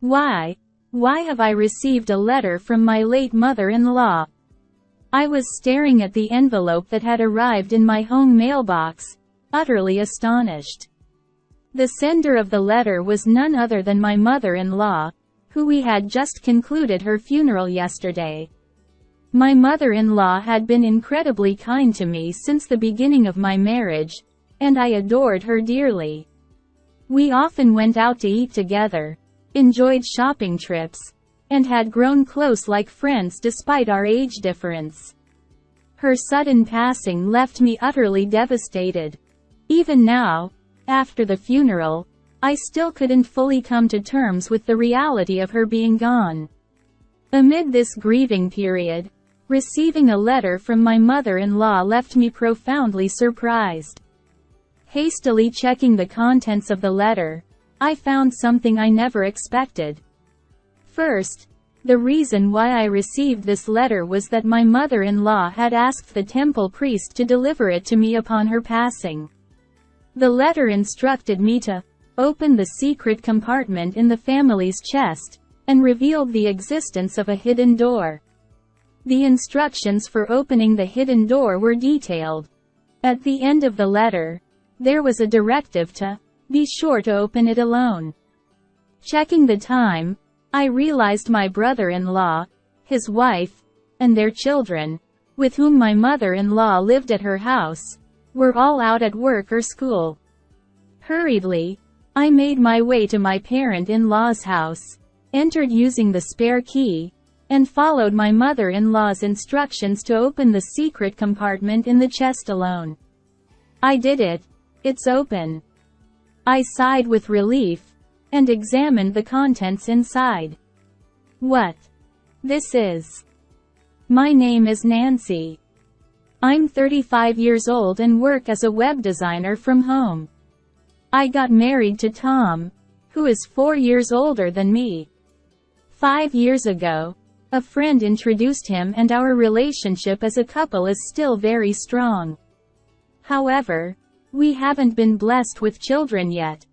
Why? Why have I received a letter from my late mother-in-law? I was staring at the envelope that had arrived in my home mailbox, utterly astonished. The sender of the letter was none other than my mother-in-law, who we had just concluded her funeral yesterday. My mother-in-law had been incredibly kind to me since the beginning of my marriage, and I adored her dearly. We often went out to eat together, enjoyed shopping trips, and had grown close like friends despite our age difference. Her sudden passing left me utterly devastated. Even now, after the funeral, I still couldn't fully come to terms with the reality of her being gone. Amid this grieving period, receiving a letter from my mother-in-law left me profoundly surprised. Hastily checking the contents of the letter, I found something I never expected. First, the reason why I received this letter was that my mother-in-law had asked the temple priest to deliver it to me upon her passing. The letter instructed me to open the secret compartment in the family's chest, and revealed the existence of a hidden door. The instructions for opening the hidden door were detailed. At the end of the letter, there was a directive to be sure to open it alone. Checking the time, I realized my brother-in-law, his wife, and their children, with whom my mother-in-law lived at her house, were all out at work or school. Hurriedly, I made my way to my parent-in-law's house, entered using the spare key, and followed my mother-in-law's instructions to open the secret compartment in the chest alone. I did it. It's open. I sighed with relief, and examined the contents inside. What? This is. My name is Nancy. I'm 35 years old and work as a web designer from home. I got married to Tom, who is 4 years older than me. 5 years ago, a friend introduced him and our relationship as a couple is still very strong. However, we haven't been blessed with children yet.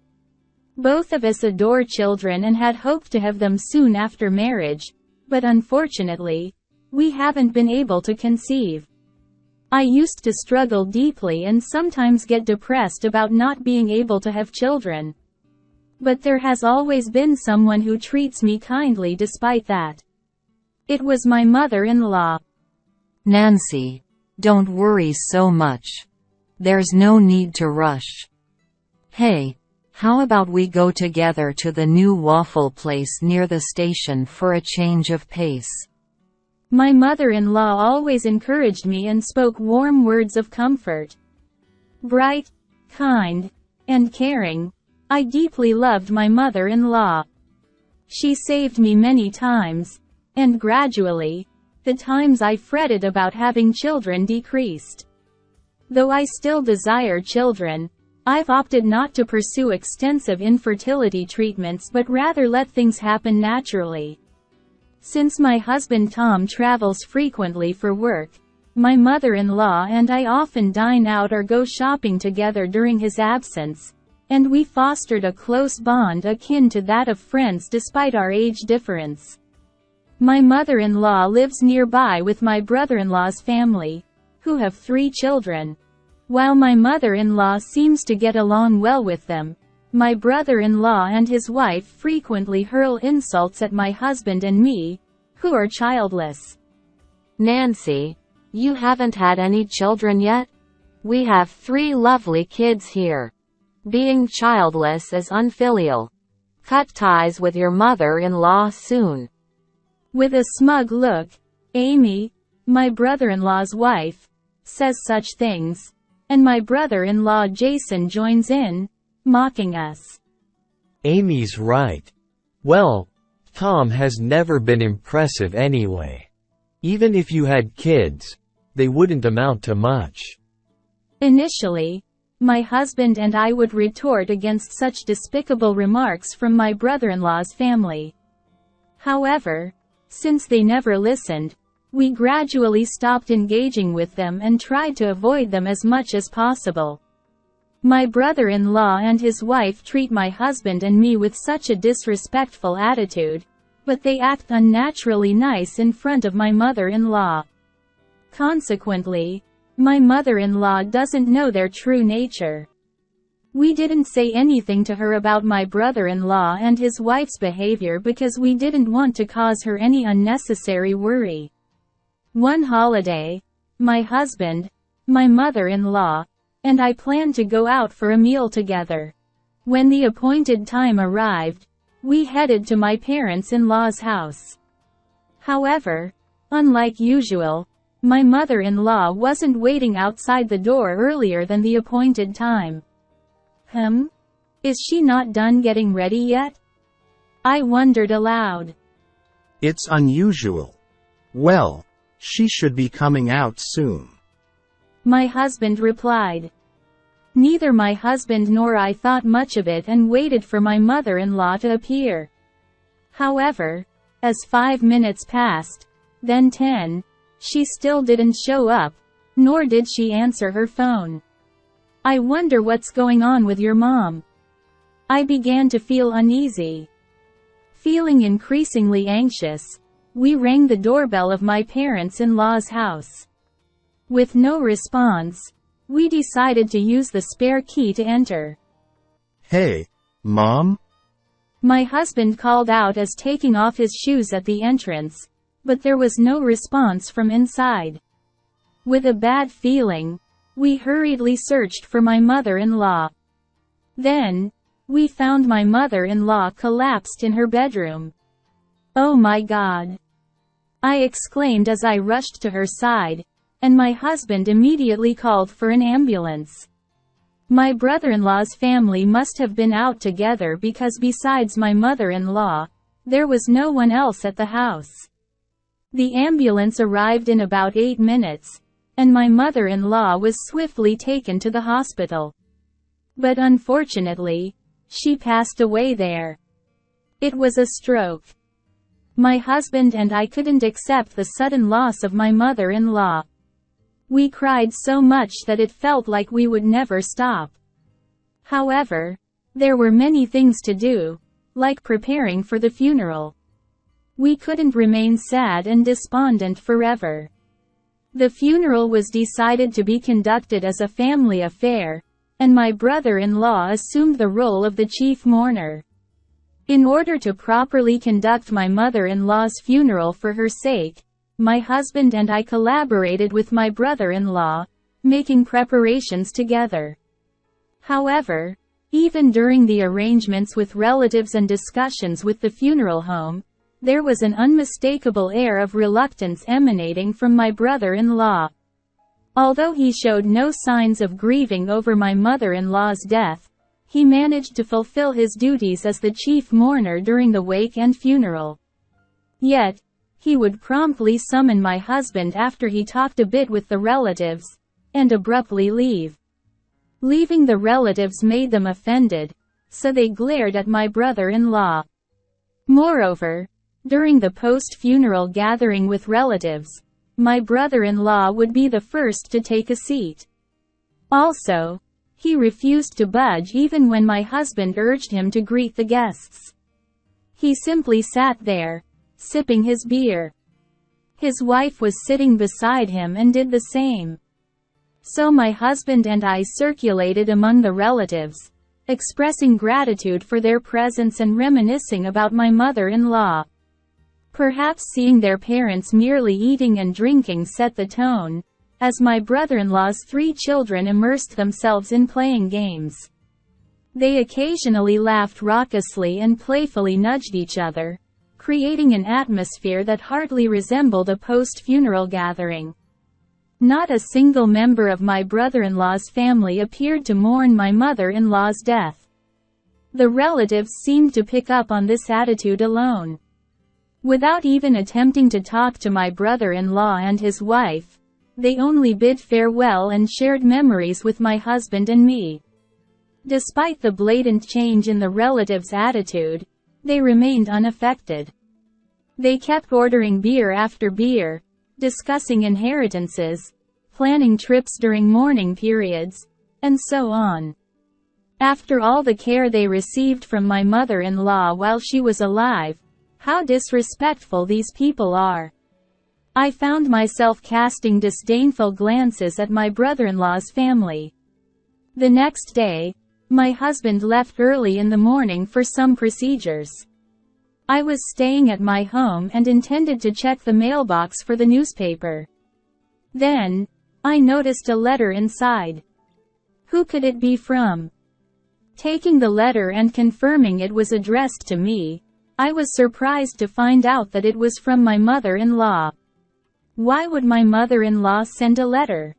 Both of us adore children and had hoped to have them soon after marriage, but unfortunately, we haven't been able to conceive. I used to struggle deeply and sometimes get depressed about not being able to have children. But there has always been someone who treats me kindly despite that. It was my mother-in-law. Nancy, don't worry so much. There's no need to rush. Hey, how about we go together to the new waffle place near the station for a change of pace? My mother-in-law always encouraged me and spoke warm words of comfort. Bright, kind, and caring, I deeply loved my mother-in-law. She saved me many times, and gradually, the times I fretted about having children decreased. Though I still desire children, I've opted not to pursue extensive infertility treatments but rather let things happen naturally. Since my husband Tom travels frequently for work, my mother-in-law and I often dine out or go shopping together during his absence, and we fostered a close bond akin to that of friends despite our age difference. My mother-in-law lives nearby with my brother-in-law's family, who have 3 children. While my mother-in-law seems to get along well with them, my brother-in-law and his wife frequently hurl insults at my husband and me, who are childless. Nancy, you haven't had any children yet? We have 3 lovely kids here. Being childless is unfilial. Cut ties with your mother-in-law soon. With a smug look, Amy, my brother-in-law's wife, says such things, and my brother-in-law Jason joins in, mocking us. Amy's right. Well, Tom has never been impressive anyway. Even if you had kids, they wouldn't amount to much. Initially, my husband and I would retort against such despicable remarks from my brother-in-law's family. However, since they never listened, we gradually stopped engaging with them and tried to avoid them as much as possible. My brother-in-law and his wife treat my husband and me with such a disrespectful attitude, but they act unnaturally nice in front of my mother-in-law. Consequently, my mother-in-law doesn't know their true nature. We didn't say anything to her about my brother-in-law and his wife's behavior because we didn't want to cause her any unnecessary worry. One holiday, my husband, my mother-in-law, and I planned to go out for a meal together. When the appointed time arrived, we headed to my parents-in-law's house. However, unlike usual, my mother-in-law wasn't waiting outside the door earlier than the appointed time. Is she not done getting ready yet? I wondered aloud. It's unusual. Well, she should be coming out soon. My husband replied. Neither my husband nor I thought much of it and waited for my mother-in-law to appear. However, as 5 minutes passed, then 10, she still didn't show up, nor did she answer her phone. I wonder what's going on with your mom. I began to feel uneasy. Feeling increasingly anxious, we rang the doorbell of my parents-in-law's house. With no response, we decided to use the spare key to enter. Hey, Mom? My husband called out as taking off his shoes at the entrance, but there was no response from inside. With a bad feeling, we hurriedly searched for my mother-in-law. Then, we found my mother-in-law collapsed in her bedroom. Oh my God! I exclaimed as I rushed to her side, and my husband immediately called for an ambulance. My brother-in-law's family must have been out together because besides my mother-in-law, there was no one else at the house. The ambulance arrived in about 8 minutes, and my mother-in-law was swiftly taken to the hospital. But unfortunately, she passed away there. It was a stroke. My husband and I couldn't accept the sudden loss of my mother-in-law. We cried so much that it felt like we would never stop. However, there were many things to do, like preparing for the funeral. We couldn't remain sad and despondent forever. The funeral was decided to be conducted as a family affair, and my brother-in-law assumed the role of the chief mourner. In order to properly conduct my mother-in-law's funeral for her sake, my husband and I collaborated with my brother-in-law, making preparations together. However, even during the arrangements with relatives and discussions with the funeral home, there was an unmistakable air of reluctance emanating from my brother-in-law. Although he showed no signs of grieving over my mother-in-law's death, he managed to fulfill his duties as the chief mourner during the wake and funeral. Yet, he would promptly summon my husband after he talked a bit with the relatives, and abruptly leave. Leaving the relatives made them offended, so they glared at my brother-in-law. Moreover, during the post-funeral gathering with relatives, my brother-in-law would be the first to take a seat. Also, he refused to budge even when my husband urged him to greet the guests. He simply sat there, sipping his beer. His wife was sitting beside him and did the same. So my husband and I circulated among the relatives, expressing gratitude for their presence and reminiscing about my mother-in-law. Perhaps seeing their parents merely eating and drinking set the tone, as my brother-in-law's 3 children immersed themselves in playing games. They occasionally laughed raucously and playfully nudged each other, creating an atmosphere that hardly resembled a post-funeral gathering. Not a single member of my brother-in-law's family appeared to mourn my mother-in-law's death. The relatives seemed to pick up on this attitude alone. Without even attempting to talk to my brother-in-law and his wife, they only bid farewell and shared memories with my husband and me. Despite the blatant change in the relatives' attitude, they remained unaffected. They kept ordering beer after beer, discussing inheritances, planning trips during mourning periods, and so on. After all the care they received from my mother-in-law while she was alive, how disrespectful these people are. I found myself casting disdainful glances at my brother-in-law's family. The next day, my husband left early in the morning for some procedures. I was staying at my home and intended to check the mailbox for the newspaper. Then, I noticed a letter inside. Who could it be from? Taking the letter and confirming it was addressed to me, I was surprised to find out that it was from my mother-in-law. Why would my mother-in-law send a letter?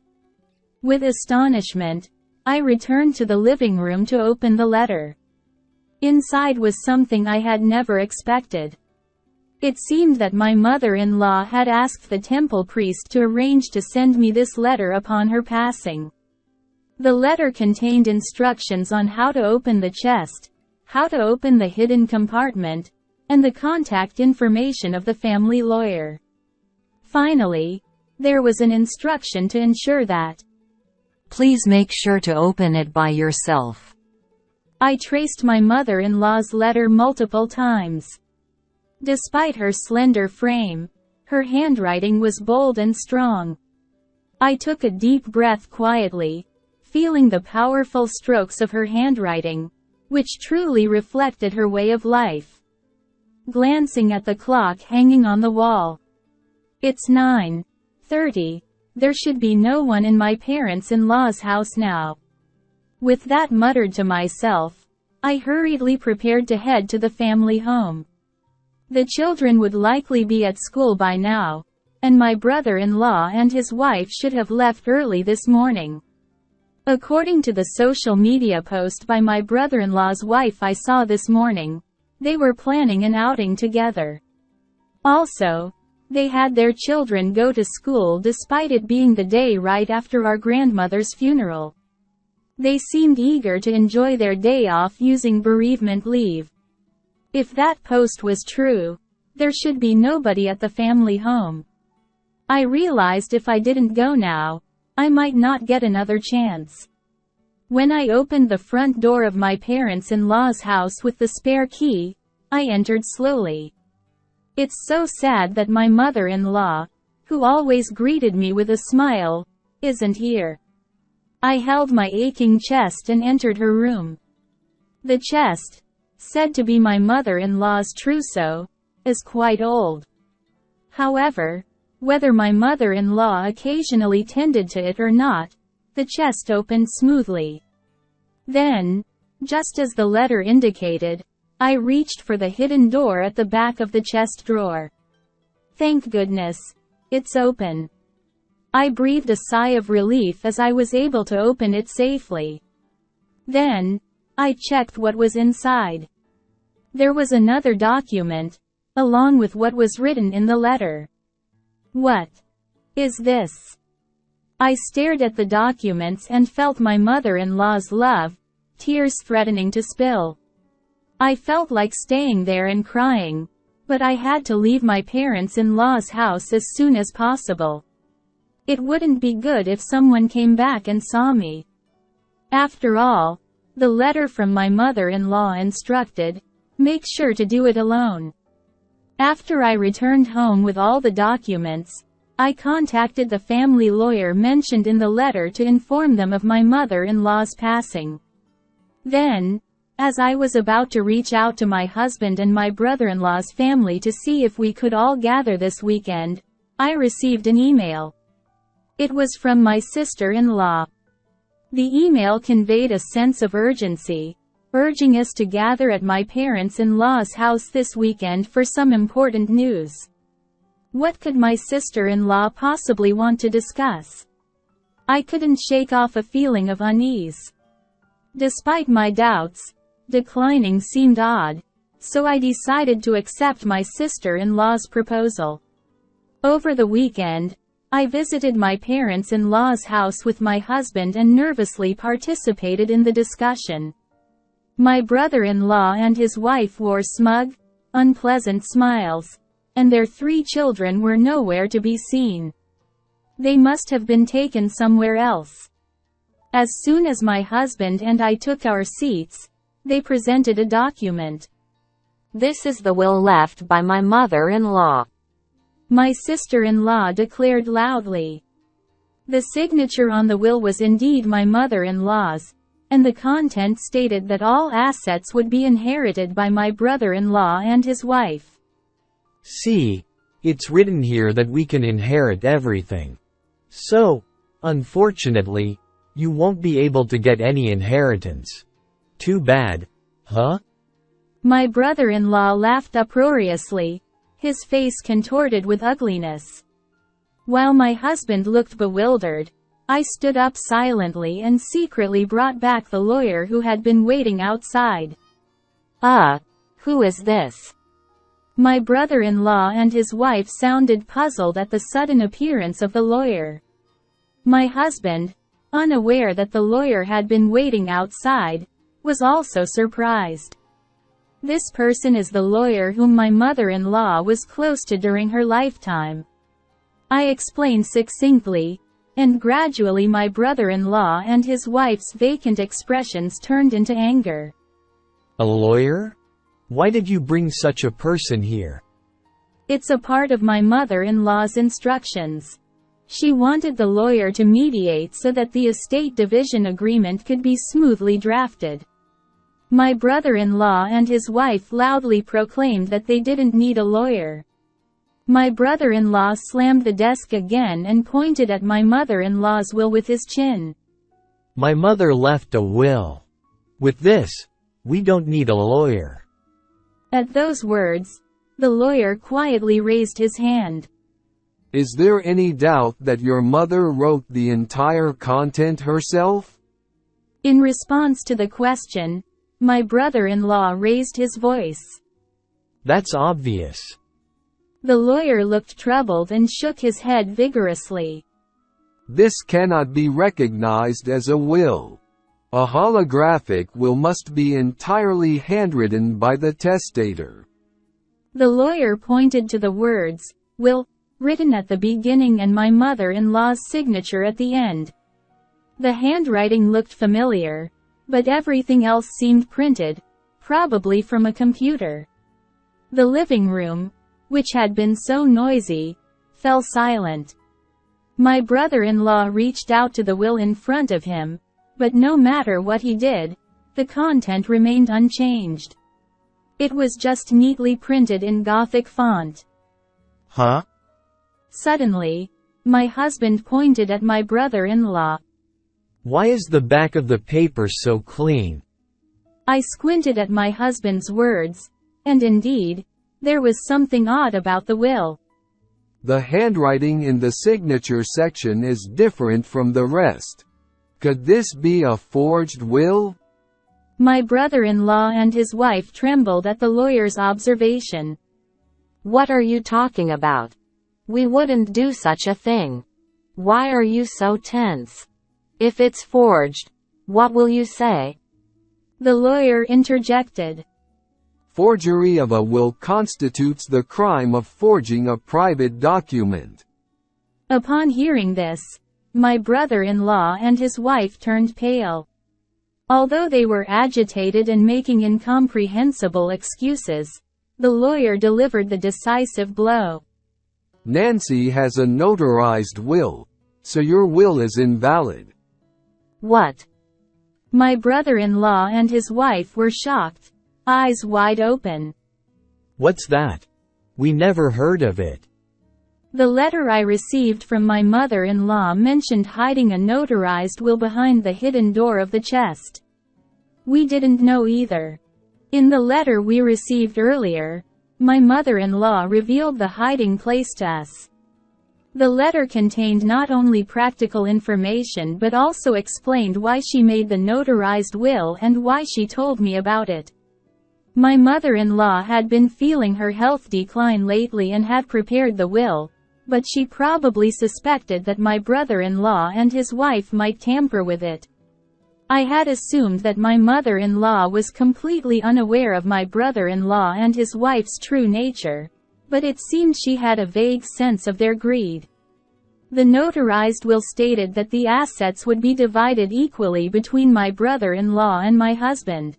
With astonishment, I returned to the living room to open the letter. Inside was something I had never expected. It seemed that my mother-in-law had asked the temple priest to arrange to send me this letter upon her passing. The letter contained instructions on how to open the chest, how to open the hidden compartment, and the contact information of the family lawyer. Finally, there was an instruction to ensure that, Please make sure to open it by yourself. I traced my mother-in-law's letter multiple times. Despite her slender frame, her handwriting was bold and strong. I took a deep breath quietly, feeling the powerful strokes of her handwriting, which truly reflected her way of life. Glancing at the clock hanging on the wall. It's 9:30. There should be no one in my parents-in-law's house now. With that muttered to myself, I hurriedly prepared to head to the family home. The children would likely be at school by now, and my brother-in-law and his wife should have left early this morning. According to the social media post by my brother-in-law's wife I saw this morning, they were planning an outing together. Also, they had their children go to school despite it being the day right after our grandmother's funeral. They seemed eager to enjoy their day off using bereavement leave. If that post was true, there should be nobody at the family home. I realized if I didn't go now, I might not get another chance. When I opened the front door of my parents-in-law's house with the spare key, I entered slowly. It's so sad that my mother-in-law, who always greeted me with a smile, isn't here. I held my aching chest and entered her room. The chest, said to be my mother-in-law's trousseau, is quite old. However, whether my mother-in-law occasionally tended to it or not, the chest opened smoothly. Then, just as the letter indicated, I reached for the hidden door at the back of the chest drawer. Thank goodness, it's open. I breathed a sigh of relief as I was able to open it safely. Then, I checked what was inside. There was another document, along with what was written in the letter. What is this? I stared at the documents and felt my mother-in-law's love, tears threatening to spill. I felt like staying there and crying, but I had to leave my parents-in-law's house as soon as possible. It wouldn't be good if someone came back and saw me. After all, the letter from my mother-in-law instructed, make sure to do it alone. After I returned home with all the documents, I contacted the family lawyer mentioned in the letter to inform them of my mother-in-law's passing. Then, as I was about to reach out to my husband and my brother-in-law's family to see if we could all gather this weekend, I received an email. It was from my sister-in-law. The email conveyed a sense of urgency, urging us to gather at my parents-in-law's house this weekend for some important news. What could my sister-in-law possibly want to discuss? I couldn't shake off a feeling of unease. Despite my doubts, declining seemed odd, so I decided to accept my sister-in-law's proposal. Over the weekend, I visited my parents-in-law's house with my husband and nervously participated in the discussion. My brother-in-law and his wife wore smug, unpleasant smiles, and their 3 children were nowhere to be seen. They must have been taken somewhere else. As soon as my husband and I took our seats, they presented a document. This is the will left by my mother-in-law. My sister-in-law declared loudly. The signature on the will was indeed my mother-in-law's, and the content stated that all assets would be inherited by my brother-in-law and his wife. See, it's written here that we can inherit everything. So, unfortunately, you won't be able to get any inheritance. Too bad, huh? My brother-in-law laughed uproariously, his face contorted with ugliness. While my husband looked bewildered, I stood up silently and secretly brought back the lawyer who had been waiting outside. Who is this? My brother-in-law and his wife sounded puzzled at the sudden appearance of the lawyer. My husband, unaware that the lawyer had been waiting outside, was also surprised. This person is the lawyer whom my mother-in-law was close to during her lifetime. I explained succinctly, and gradually my brother-in-law and his wife's vacant expressions turned into anger. A lawyer? Why did you bring such a person here? It's a part of my mother-in-law's instructions. She wanted the lawyer to mediate so that the estate division agreement could be smoothly drafted. My brother-in-law and his wife loudly proclaimed that they didn't need a lawyer. My brother-in-law slammed the desk again and pointed at my mother-in-law's will with his chin. My mother left a will. With this, we don't need a lawyer. At those words, the lawyer quietly raised his hand. Is there any doubt that your mother wrote the entire content herself? In response to the question, my brother-in-law raised his voice. That's obvious. The lawyer looked troubled and shook his head vigorously. This cannot be recognized as a will. A holographic will must be entirely handwritten by the testator. The lawyer pointed to the words, "will," written at the beginning and my mother-in-law's signature at the end. The handwriting looked familiar, but everything else seemed printed, probably from a computer. The living room, which had been so noisy, fell silent. My brother-in-law reached out to the will in front of him, but no matter what he did, the content remained unchanged. It was just neatly printed in Gothic font. Huh? Suddenly, my husband pointed at my brother-in-law. Why is the back of the paper so clean? I squinted at my husband's words, and indeed, there was something odd about the will. The handwriting in the signature section is different from the rest. Could this be a forged will? My brother-in-law and his wife trembled at the lawyer's observation. What are you talking about? We wouldn't do such a thing. Why are you so tense? If it's forged, what will you say? The lawyer interjected. Forgery of a will constitutes the crime of forging a private document. Upon hearing this, my brother-in-law and his wife turned pale. Although they were agitated and making incomprehensible excuses, the lawyer delivered the decisive blow. Nancy has a notarized will, so your will is invalid. What? My brother-in-law and his wife were shocked, eyes wide open. What's that? We never heard of it. The letter I received from my mother-in-law mentioned hiding a notarized will behind the hidden door of the chest. We didn't know either. In the letter we received earlier, my mother-in-law revealed the hiding place to us. The letter contained not only practical information but also explained why she made the notarized will and why she told me about it. My mother-in-law had been feeling her health decline lately and had prepared the will, but she probably suspected that my brother-in-law and his wife might tamper with it. I had assumed that my mother-in-law was completely unaware of my brother-in-law and his wife's true nature, but it seemed she had a vague sense of their greed. The notarized will stated that the assets would be divided equally between my brother-in-law and my husband.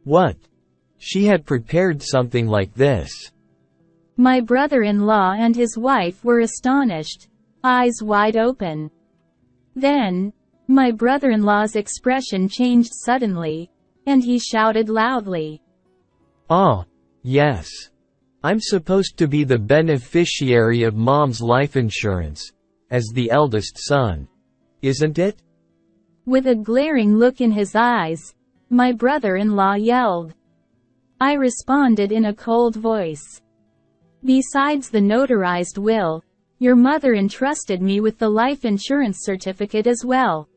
What? She had prepared something like this. My brother-in-law and his wife were astonished, eyes wide open. Then, my brother-in-law's expression changed suddenly, and he shouted loudly. "Ah, yes. I'm supposed to be the beneficiary of Mom's life insurance, as the eldest son. Isn't it?" With a glaring look in his eyes, my brother-in-law yelled. I responded in a cold voice. "Besides the notarized will, your mother entrusted me with the life insurance certificate as well.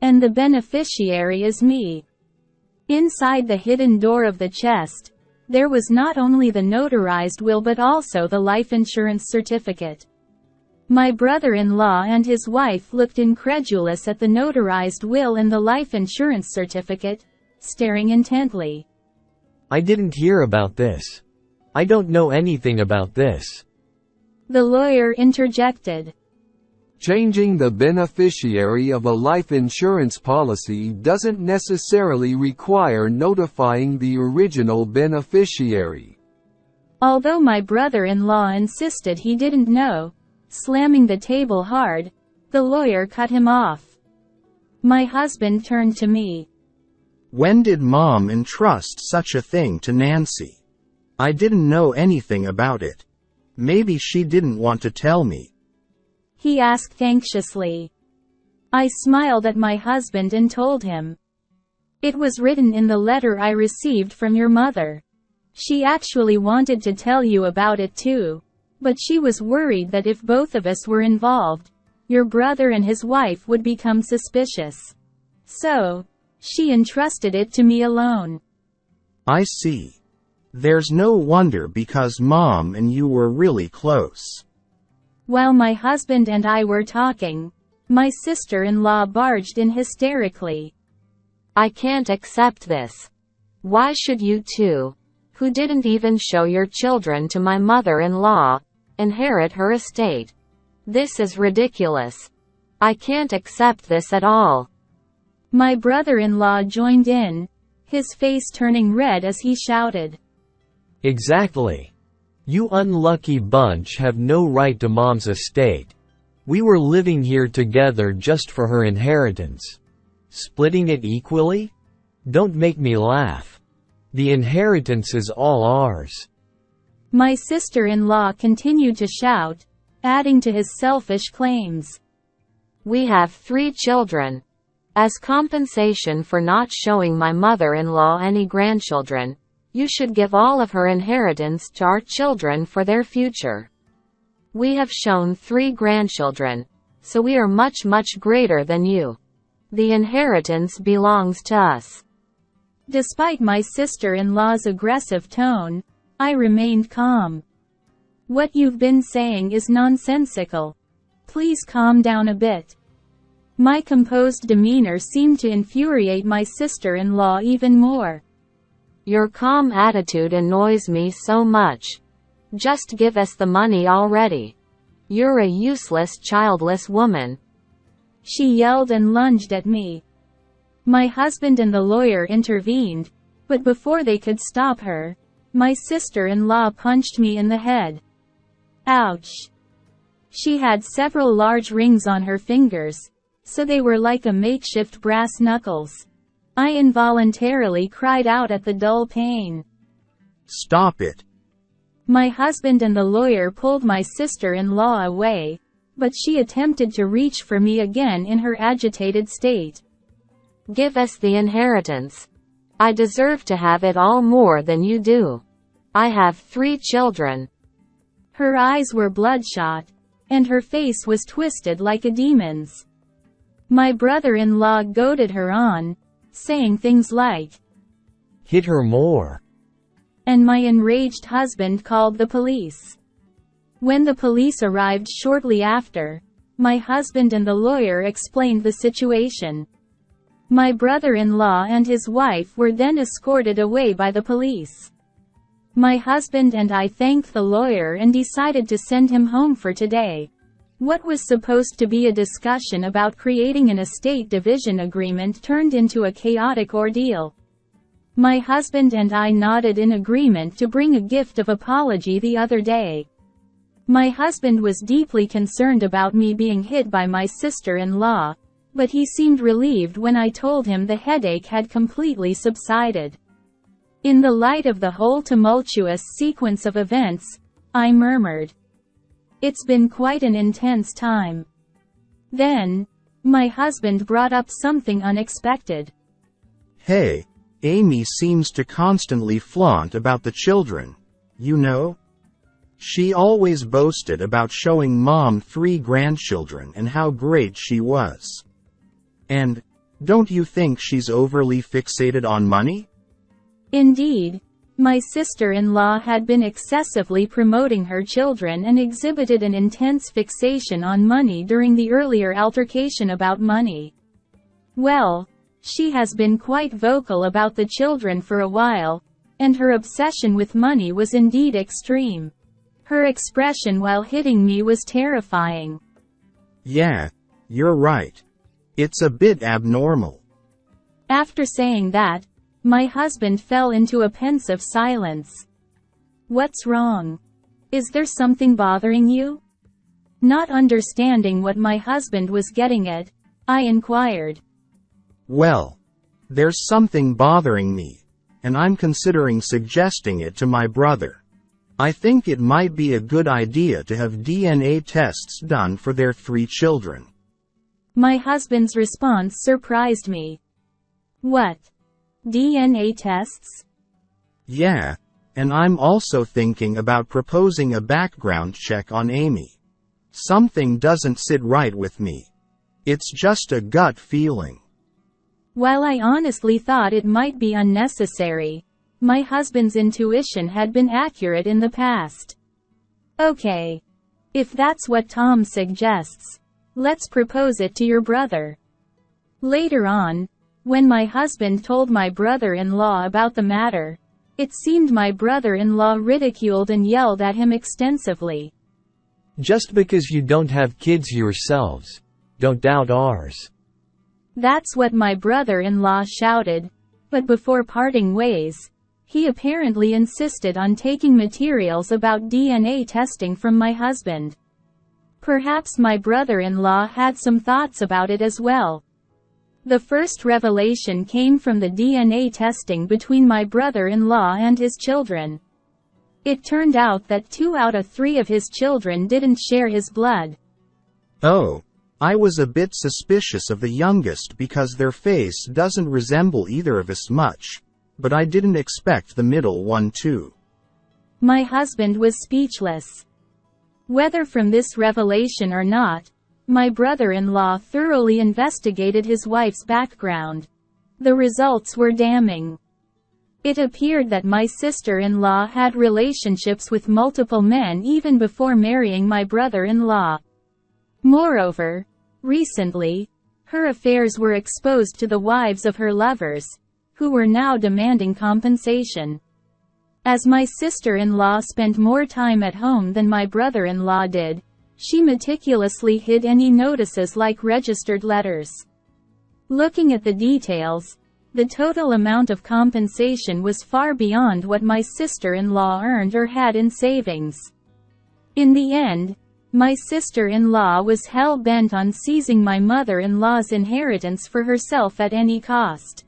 And the beneficiary is me." Inside the hidden door of the chest, there was not only the notarized will but also the life insurance certificate. My brother-in-law and his wife looked incredulous at the notarized will and the life insurance certificate, staring intently. "I didn't hear about this. I don't know anything about this." The lawyer interjected. Changing the beneficiary of a life insurance policy doesn't necessarily require notifying the original beneficiary. Although my brother-in-law insisted he didn't know, slamming the table hard, the lawyer cut him off. My husband turned to me. When did Mom entrust such a thing to Nancy? I didn't know anything about it. Maybe she didn't want to tell me. He asked anxiously. I smiled at my husband and told him. It was written in the letter I received from your mother. She actually wanted to tell you about it too, but she was worried that if both of us were involved, your brother and his wife would become suspicious. So, she entrusted it to me alone. I see. There's no wonder because Mom and you were really close. While my husband and I were talking, my sister-in-law barged in hysterically. I can't accept this. Why should you two, who didn't even show your children to my mother-in-law, inherit her estate? This is ridiculous. I can't accept this at all. My brother-in-law joined in, his face turning red as he shouted. Exactly. You unlucky bunch have no right to Mom's estate. We were living here together just for her inheritance. Splitting it equally? Don't make me laugh. The inheritance is all ours. My sister-in-law continued to shout, adding to his selfish claims. We have 3 children. As compensation for not showing my mother-in-law any grandchildren, you should give all of her inheritance to our children for their future. We have shown 3 grandchildren, so we are much greater than you. The inheritance belongs to us. Despite my sister-in-law's aggressive tone, I remained calm. What you've been saying is nonsensical. Please calm down a bit. My composed demeanor seemed to infuriate my sister-in-law even more. Your calm attitude annoys me so much. Just give us the money already. You're a useless, childless woman. She yelled and lunged at me. My husband and the lawyer intervened, but before they could stop her, my sister-in-law punched me in the head. Ouch! She had several large rings on her fingers, so they were like a makeshift brass knuckles. I involuntarily cried out at the dull pain. Stop it. My husband and the lawyer pulled my sister-in-law away, but she attempted to reach for me again in her agitated state. Give us the inheritance. I deserve to have it all more than you do. I have 3 children. Her eyes were bloodshot, and her face was twisted like a demon's. My brother-in-law goaded her on, saying things like, Hit her more. And my enraged husband called the police. When the police arrived shortly after, my husband and the lawyer explained the situation. My brother-in-law and his wife were then escorted away by the police. My husband and I thanked the lawyer and decided to send him home for today. What was supposed to be a discussion about creating an estate division agreement turned into a chaotic ordeal. My husband and I nodded in agreement to bring a gift of apology the other day. My husband was deeply concerned about me being hit by my sister-in-law, but he seemed relieved when I told him the headache had completely subsided. In the light of the whole tumultuous sequence of events, I murmured, "It's been quite an intense time." Then, my husband brought up something unexpected. Hey, Amy seems to constantly flaunt about the children, you know? She always boasted about showing Mom 3 grandchildren and how great she was. And, don't you think she's overly fixated on money? Indeed, my sister-in-law had been excessively promoting her children and exhibited an intense fixation on money during the earlier altercation about money. Well, she has been quite vocal about the children for a while, and her obsession with money was indeed extreme. Her expression while hitting me was terrifying. Yeah, you're right. It's a bit abnormal. After saying that, my husband fell into a pensive silence. What's wrong? Is there something bothering you? Not understanding what my husband was getting at, I inquired. Well, there's something bothering me, and I'm considering suggesting it to my brother. I think it might be a good idea to have DNA tests done for their 3 children. My husband's response surprised me. What? DNA tests? Yeah, and I'm also thinking about proposing a background check on Amy. Something doesn't sit right with me. It's just a gut feeling. While I honestly thought it might be unnecessary, my husband's intuition had been accurate in the past. Okay. If that's what Tom suggests, let's propose it to your brother. Later on, when my husband told my brother-in-law about the matter, it seemed my brother-in-law ridiculed and yelled at him extensively. Just because you don't have kids yourselves, don't doubt ours. That's what my brother-in-law shouted, but before parting ways, he apparently insisted on taking materials about DNA testing from my husband. Perhaps my brother-in-law had some thoughts about it as well. The first revelation came from the DNA testing between my brother-in-law and his children. It turned out that 2 out of 3 of his children didn't share his blood. Oh, I was a bit suspicious of the youngest because their face doesn't resemble either of us much, but I didn't expect the middle one to. My husband was speechless. Whether from this revelation or not, my brother-in-law thoroughly investigated his wife's background. The results were damning. It appeared that my sister-in-law had relationships with multiple men even before marrying my brother-in-law. Moreover, recently, her affairs were exposed to the wives of her lovers, who were now demanding compensation. As my sister-in-law spent more time at home than my brother-in-law did, she meticulously hid any notices like registered letters. Looking at the details, the total amount of compensation was far beyond what my sister-in-law earned or had in savings. In the end, my sister-in-law was hell-bent on seizing my mother-in-law's inheritance for herself at any cost.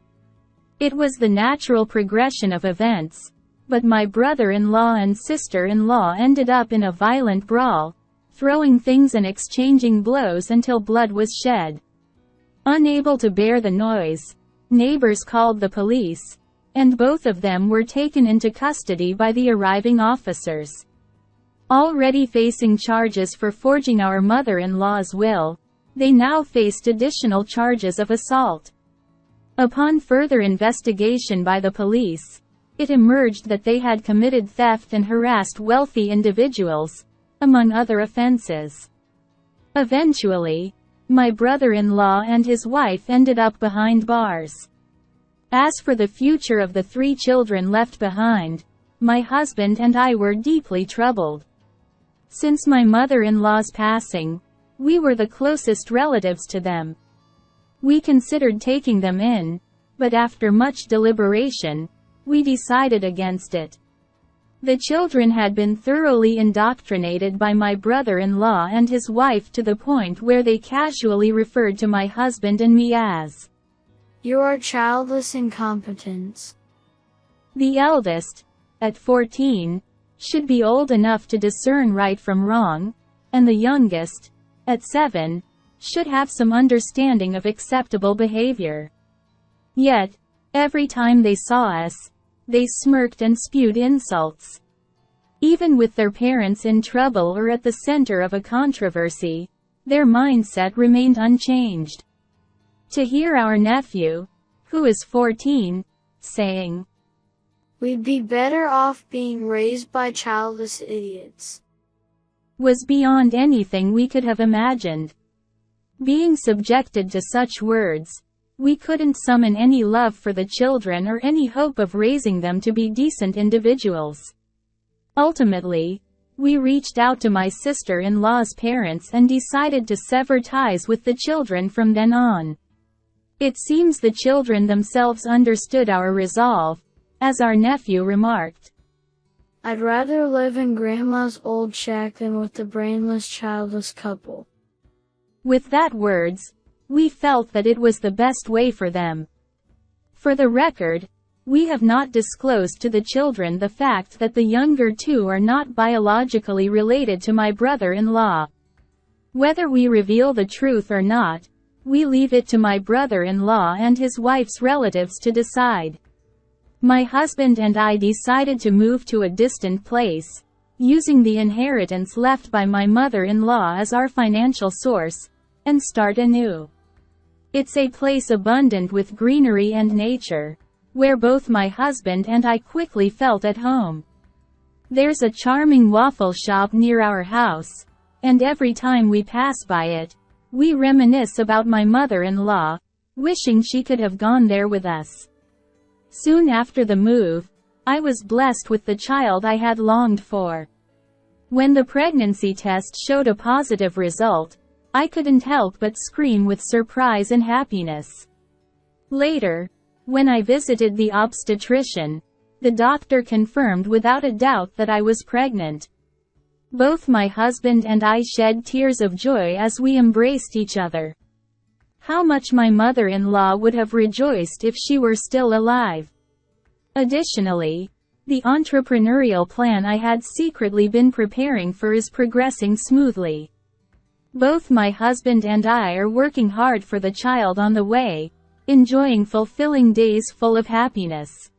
It was the natural progression of events, but my brother-in-law and sister-in-law ended up in a violent brawl, throwing things and exchanging blows until blood was shed. Unable to bear the noise, neighbors called the police, and both of them were taken into custody by the arriving officers. Already facing charges for forging our mother-in-law's will, they now faced additional charges of assault. Upon further investigation by the police, it emerged that they had committed theft and harassed wealthy individuals, among other offenses. Eventually, my brother-in-law and his wife ended up behind bars. As for the future of the 3 children left behind, my husband and I were deeply troubled. Since my mother-in-law's passing, We were the closest relatives to them. We considered taking them in, but after much deliberation, we decided against it. The children had been thoroughly indoctrinated by my brother-in-law and his wife to the point where they casually referred to my husband and me as "You are childless incompetents." the eldest, at 14, should be old enough to discern right from wrong, and the youngest, at 7, should have some understanding of acceptable behavior. Yet, every time they saw us, they smirked and spewed insults. Even with their parents in trouble or at the center of a controversy, their mindset remained unchanged. To hear our nephew, who is 14, saying, "We'd be better off being raised by childless idiots," was beyond anything we could have imagined. Being subjected to such words, we couldn't summon any love for the children or any hope of raising them to be decent individuals. Ultimately, we reached out to my sister-in-law's parents and decided to sever ties with the children from then on. It seems the children themselves understood our resolve, as our nephew remarked, "I'd rather live in Grandma's old shack than with the brainless childless couple." With that words, we felt that it was the best way for them. For the record, we have not disclosed to the children the fact that the younger two are not biologically related to my brother-in-law. Whether we reveal the truth or not, we leave it to my brother-in-law and his wife's relatives to decide. My husband and I decided to move to a distant place, using the inheritance left by my mother-in-law as our financial source, and start anew. It's a place abundant with greenery and nature, where both my husband and I quickly felt at home. There's a charming waffle shop near our house, and every time we pass by it, we reminisce about my mother-in-law, wishing she could have gone there with us. Soon after the move, I was blessed with the child I had longed for. When the pregnancy test showed a positive result, I couldn't help but scream with surprise and happiness. Later, when I visited the obstetrician, the doctor confirmed without a doubt that I was pregnant. Both my husband and I shed tears of joy as we embraced each other. How much my mother-in-law would have rejoiced if she were still alive. Additionally, the entrepreneurial plan I had secretly been preparing for is progressing smoothly. Both my husband and I are working hard for the child on the way, enjoying fulfilling days full of happiness.